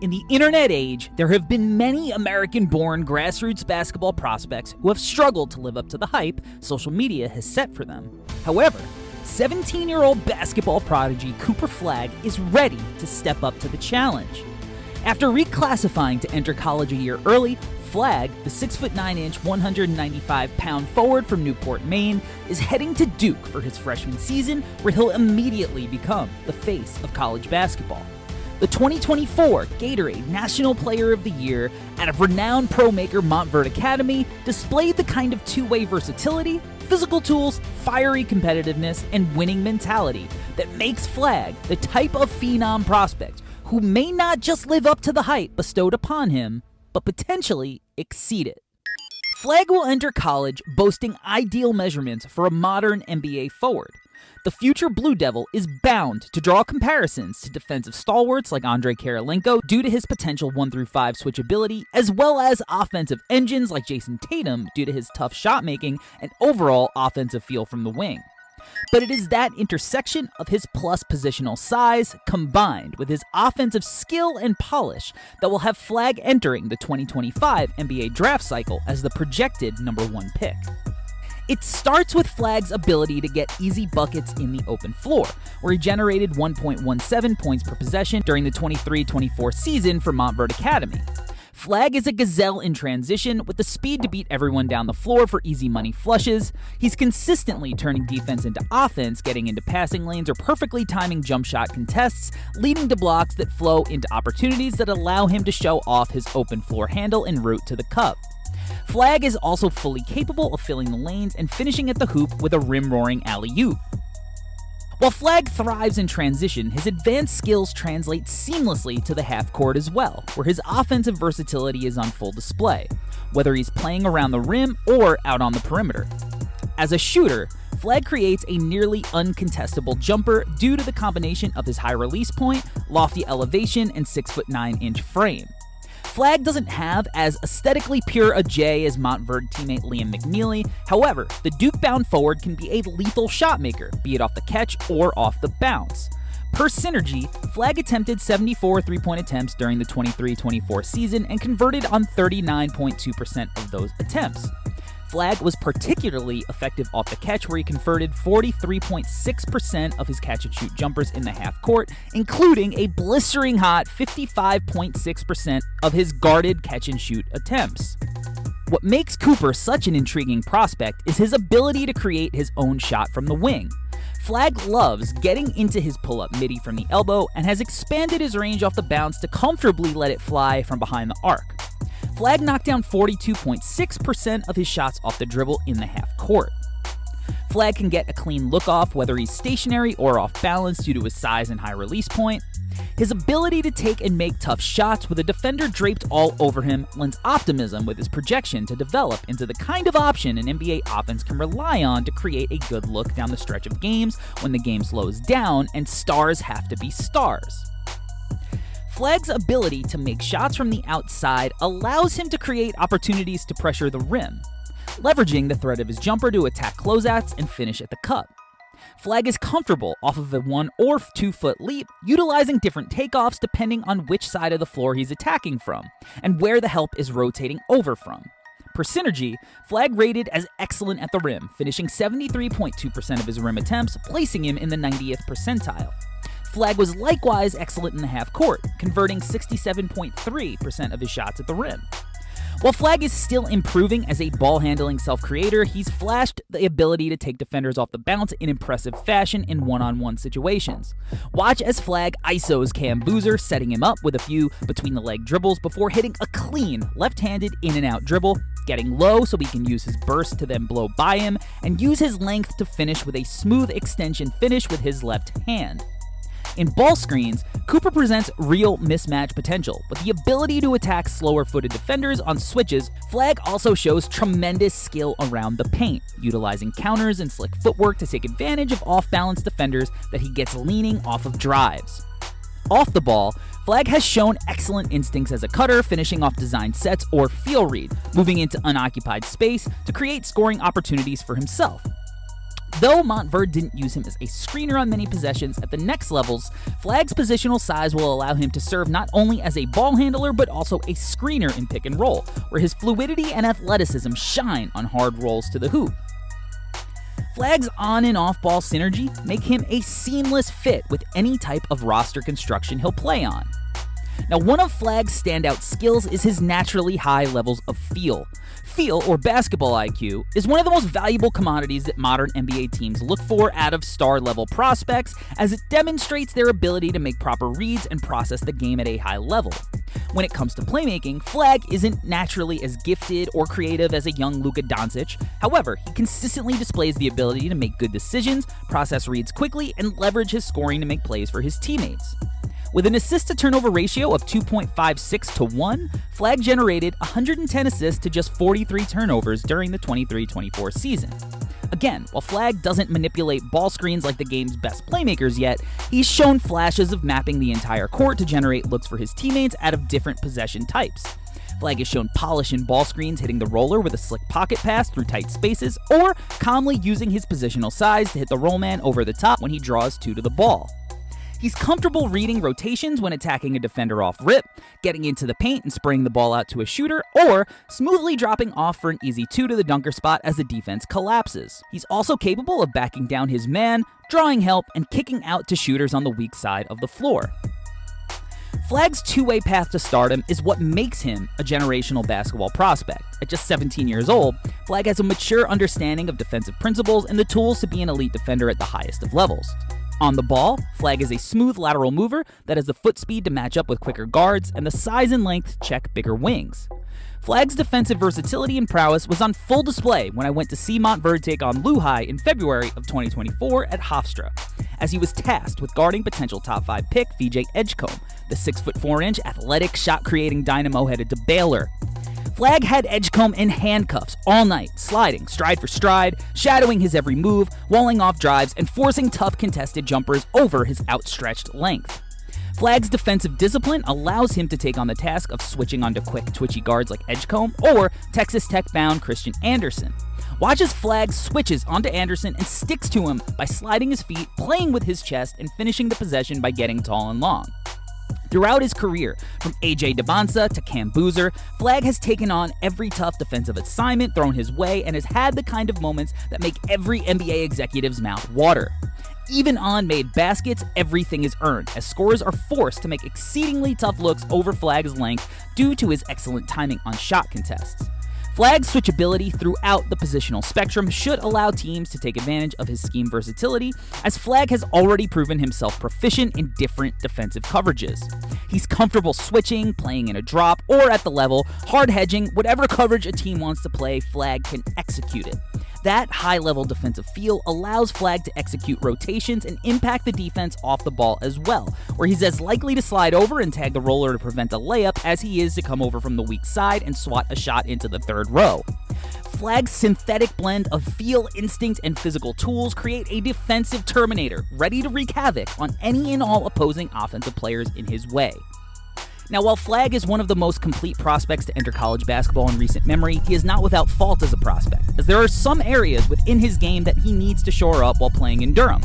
In the internet age, there have been many American-born grassroots basketball prospects who have struggled to live up to the hype social media has set for them. However, 17-year-old basketball prodigy Cooper Flagg is ready to step up to the challenge. After reclassifying to enter college a year early, Flagg, the 6'9", 195-pound forward from Newport, Maine, is heading to Duke for his freshman season, where he'll immediately become the face of college basketball. The 2024 Gatorade National Player of the Year out of renowned pro maker Montverde Academy displayed the kind of two-way versatility, physical tools, fiery competitiveness, and winning mentality that makes Flagg the type of phenom prospect who may not just live up to the hype bestowed upon him, but potentially exceed it. Flagg will enter college boasting ideal measurements for a modern NBA forward. The future Blue Devil is bound to draw comparisons to defensive stalwarts like Andrei Kirilenko due to his potential 1-5 switchability, as well as offensive engines like Jason Tatum due to his tough shot making and overall offensive feel from the wing. But it is that intersection of his plus positional size combined with his offensive skill and polish that will have Flagg entering the 2025 NBA draft cycle as the projected #1 pick. It starts with Flagg's ability to get easy buckets in the open floor, where he generated 1.17 points per possession during the 23-24 season for Montverde Academy. Flagg is a gazelle in transition with the speed to beat everyone down the floor for easy money flushes. He's consistently turning defense into offense, getting into passing lanes or perfectly timing jump shot contests, leading to blocks that flow into opportunities that allow him to show off his open floor handle en route to the cup. Flagg is also fully capable of filling the lanes and finishing at the hoop with a rim-roaring alley-oop. While Flagg thrives in transition, his advanced skills translate seamlessly to the half court as well, where his offensive versatility is on full display, whether he's playing around the rim or out on the perimeter. As a shooter, Flagg creates a nearly uncontestable jumper due to the combination of his high release point, lofty elevation, and 6'9" frame. Flagg doesn't have as aesthetically pure a J as Montverde teammate Liam McNeely. However, the Duke-bound forward can be a lethal shot maker, be it off the catch or off the bounce. Per synergy, Flagg attempted 74 three-point attempts during the 23-24 season and converted on 39.2% of those attempts. Flagg was particularly effective off the catch, where he converted 43.6% of his catch-and-shoot jumpers in the half court, including a blistering hot 55.6% of his guarded catch-and-shoot attempts. What makes Cooper such an intriguing prospect is his ability to create his own shot from the wing. Flagg loves getting into his pull-up midi from the elbow and has expanded his range off the bounce to comfortably let it fly from behind the arc. Flagg knocked down 42.6% of his shots off the dribble in the half court. Flagg can get a clean look off whether he's stationary or off balance due to his size and high release point. His ability to take and make tough shots with a defender draped all over him lends optimism with his projection to develop into the kind of option an NBA offense can rely on to create a good look down the stretch of games when the game slows down and stars have to be stars. Flagg's ability to make shots from the outside allows him to create opportunities to pressure the rim, leveraging the threat of his jumper to attack closeouts and finish at the cup. Flagg is comfortable off of a 1 or 2 foot leap, utilizing different takeoffs depending on which side of the floor he's attacking from, and where the help is rotating over from. Per synergy, Flagg rated as excellent at the rim, finishing 73.2% of his rim attempts, placing him in the 90th percentile. Flagg was likewise excellent in the half court, converting 67.3% of his shots at the rim. While Flagg is still improving as a ball-handling self-creator, he's flashed the ability to take defenders off the bounce in impressive fashion in one-on-one situations. Watch as Flagg ISOs Cam Boozer, setting him up with a few between-the-leg dribbles before hitting a clean, left-handed in-and-out dribble, getting low so he can use his burst to then blow by him, and use his length to finish with a smooth extension finish with his left hand. In ball screens, Cooper presents real mismatch potential. With the ability to attack slower-footed defenders on switches, Flagg also shows tremendous skill around the paint, utilizing counters and slick footwork to take advantage of off-balance defenders that he gets leaning off of drives. Off the ball, Flagg has shown excellent instincts as a cutter, finishing off designed sets or feel read, moving into unoccupied space to create scoring opportunities for himself. Though Montverde didn't use him as a screener on many possessions, at the next levels, Flagg's positional size will allow him to serve not only as a ball handler but also a screener in pick and roll, where his fluidity and athleticism shine on hard rolls to the hoop. Flagg's on and off ball synergy make him a seamless fit with any type of roster construction he'll play on. Now, one of Flagg's standout skills is his naturally high levels of feel. Feel, or basketball IQ, is one of the most valuable commodities that modern NBA teams look for out of star-level prospects, as it demonstrates their ability to make proper reads and process the game at a high level. When it comes to playmaking, Flagg isn't naturally as gifted or creative as a young Luka Doncic. However, he consistently displays the ability to make good decisions, process reads quickly, and leverage his scoring to make plays for his teammates. With an assist-to-turnover ratio of 2.56 to 1, Flagg generated 110 assists to just 43 turnovers during the 23-24 season. Again, while Flagg doesn't manipulate ball screens like the game's best playmakers yet, he's shown flashes of mapping the entire court to generate looks for his teammates out of different possession types. Flagg has shown polish in ball screens, hitting the roller with a slick pocket pass through tight spaces, or calmly using his positional size to hit the roll man over the top when he draws two to the ball. He's comfortable reading rotations when attacking a defender off rip, getting into the paint and spraying the ball out to a shooter, or smoothly dropping off for an easy two to the dunker spot as the defense collapses. He's also capable of backing down his man, drawing help, and kicking out to shooters on the weak side of the floor. Flagg's two-way path to stardom is what makes him a generational basketball prospect. At just 17 years old, Flagg has a mature understanding of defensive principles and the tools to be an elite defender at the highest of levels. On the ball, Flagg is a smooth lateral mover that has the foot speed to match up with quicker guards and the size and length to check bigger wings. Flagg's defensive versatility and prowess was on full display when I went to see Montverde take on Lehigh in February of 2024 at Hofstra, as he was tasked with guarding potential top 5 pick VJ Edgecombe, the 6'4" athletic shot-creating dynamo headed to Baylor. Flagg had Edgecombe in handcuffs all night, sliding stride for stride, shadowing his every move, walling off drives, and forcing tough contested jumpers over his outstretched length. Flagg's defensive discipline allows him to take on the task of switching onto quick, twitchy guards like Edgecombe or Texas Tech-bound Christian Anderson. Watch as Flagg switches onto Anderson and sticks to him by sliding his feet, playing with his chest, and finishing the possession by getting tall and long. Throughout his career, from A.J. Debonsa to Cam Boozer, Flagg has taken on every tough defensive assignment thrown his way and has had the kind of moments that make every NBA executive's mouth water. Even on made baskets, everything is earned, as scorers are forced to make exceedingly tough looks over Flagg's length due to his excellent timing on shot contests. Flagg's switchability throughout the positional spectrum should allow teams to take advantage of his scheme versatility, as Flagg has already proven himself proficient in different defensive coverages. He's comfortable switching, playing in a drop, or at the level, hard hedging, whatever coverage a team wants to play, Flagg can execute it. That high-level defensive feel allows Flagg to execute rotations and impact the defense off the ball as well, where he's as likely to slide over and tag the roller to prevent a layup as he is to come over from the weak side and swat a shot into the third row. Flagg's synthetic blend of feel, instinct, and physical tools create a defensive Terminator, ready to wreak havoc on any and all opposing offensive players in his way. Now, while Flagg is one of the most complete prospects to enter college basketball in recent memory, he is not without fault as a prospect, as there are some areas within his game that he needs to shore up while playing in Durham.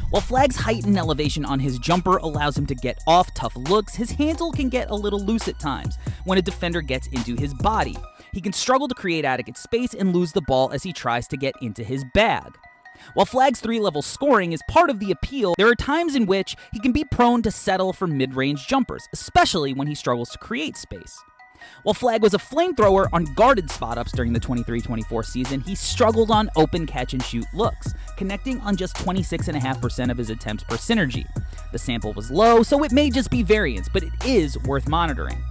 While Flagg's height and elevation on his jumper allows him to get off tough looks, his handle can get a little loose at times when a defender gets into his body. He can struggle to create adequate space and lose the ball as he tries to get into his bag. While Flagg's three-level scoring is part of the appeal, there are times in which he can be prone to settle for mid-range jumpers, especially when he struggles to create space. While Flagg was a flamethrower on guarded spot-ups during the 23-24 season, he struggled on open catch-and-shoot looks, connecting on just 26.5% of his attempts per synergy. The sample was low, so it may just be variance, but it is worth monitoring.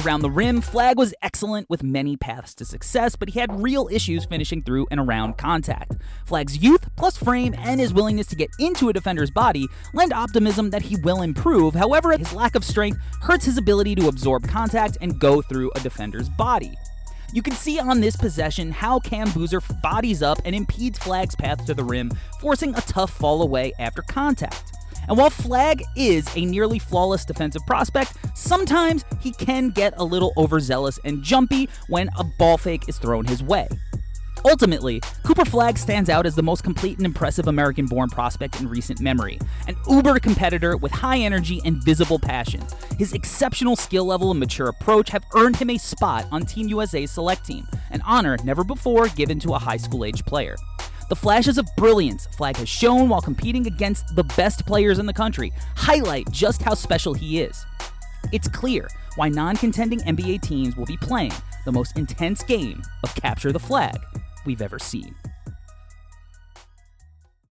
Around the rim, Flagg was excellent with many paths to success, but he had real issues finishing through and around contact. Flagg's youth, plus frame, and his willingness to get into a defender's body lend optimism that he will improve. However, his lack of strength hurts his ability to absorb contact and go through a defender's body. You can see on this possession how Cam Boozer bodies up and impedes Flagg's path to the rim, forcing a tough fall away after contact. And while Flagg is a nearly flawless defensive prospect, sometimes he can get a little overzealous and jumpy when a ball fake is thrown his way. Ultimately, Cooper Flagg stands out as the most complete and impressive American-born prospect in recent memory, an uber competitor with high energy and visible passion. His exceptional skill level and mature approach have earned him a spot on Team USA's select team, an honor never before given to a high school-age player. The flashes of brilliance Flagg has shown while competing against the best players in the country highlight just how special he is. It's clear why non-contending NBA teams will be playing the most intense game of capture the flag we've ever seen.